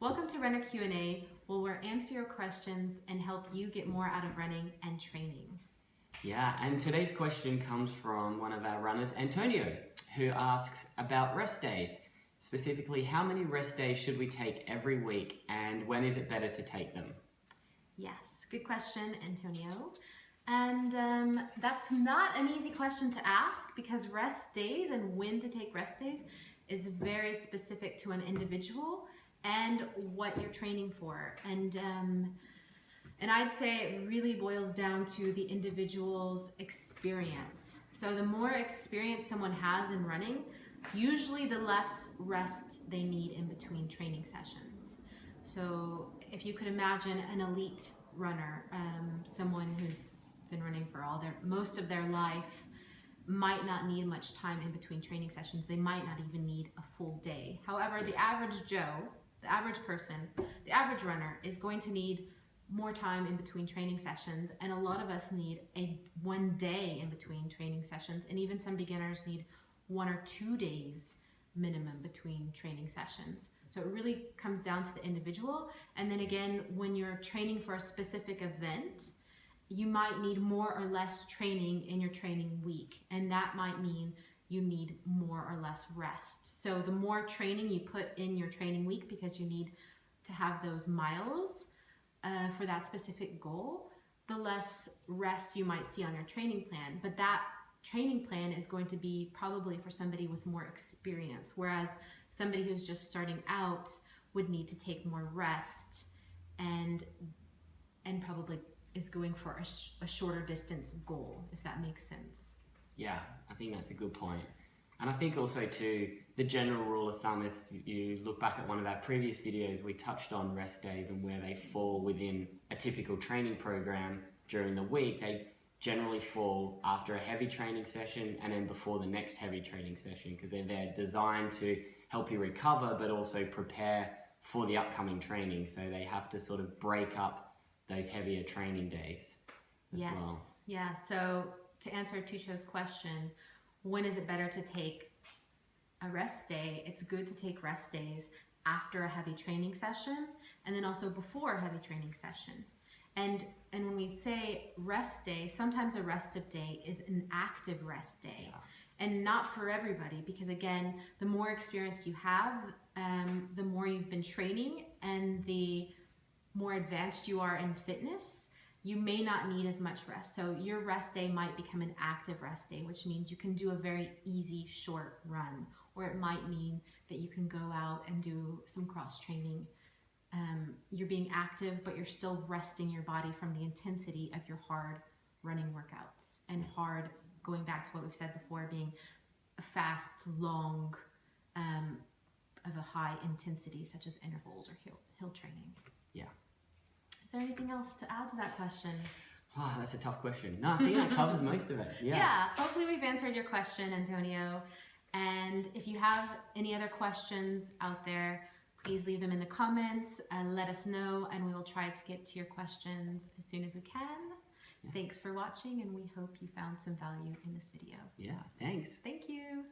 Welcome to Runner Q&A, where we'll answer your questions and help you get more out of running and training. Yeah, and today's question comes from one of our runners, Antonio, who asks about rest days. Specifically, how many rest days should we take every week and when is it better to take them? Yes, good question, Antonio. And that's not an easy question to ask because rest days and when to take rest days is very specific to an individual and what you're training for. And I'd say it really boils down to the individual's experience. So the more experience someone has in running, usually the less rest they need in between training sessions. So if you could imagine an elite runner, someone who's been running for most of their life, might not need much time in between training sessions. They might not even need a full day. However, the average Joe, the average person, the average runner is going to need more time in between training sessions, and a lot of us need one day in between training sessions, and even some beginners need 1 or 2 days minimum between training sessions. So it really comes down to the individual. And then again, when you're training for a specific event, you might need more or less training in your training week, and that might mean you need more or less rest. So the more training you put in your training week, because you need to have those miles for that specific goal, the less rest you might see on your training plan. But that training plan is going to be probably for somebody with more experience, whereas somebody who's just starting out would need to take more rest and probably is going for a shorter distance goal, if that makes sense. Yeah, I think that's a good point. And I think also too, the general rule of thumb, if you look back at one of our previous videos, we touched on rest days and where they fall within a typical training program during the week. They generally fall after a heavy training session and then before the next heavy training session, because they're designed to help you recover but also prepare for the upcoming training. So they have to sort of break up those heavier training days as well. Yeah, so to answer Tucho's question, when is it better to take a rest day? It's good to take rest days after a heavy training session and then also before a heavy training session. And when we say rest day, sometimes a restive day is an active rest day. Yeah. And not for everybody, because again, the more experience you have, the more you've been training and the more advanced you are in fitness, you may not need as much rest. So your rest day might become an active rest day, which means you can do a very easy short run, or it might mean that you can go out and do some cross training. You're being active, but you're still resting your body from the intensity of your hard running workouts, and hard, going back to what we've said before, being a fast, long, of a high intensity, such as intervals or hill training. Yeah. Is there anything else to add to that question? Oh, that's a tough question. No, I think that covers most of it. Yeah, hopefully we've answered your question, Antonio. And if you have any other questions out there, please leave them in the comments and let us know, and we will try to get to your questions as soon as we can. Yeah. Thanks for watching, and we hope you found some value in this video. Yeah, thanks. Thank you.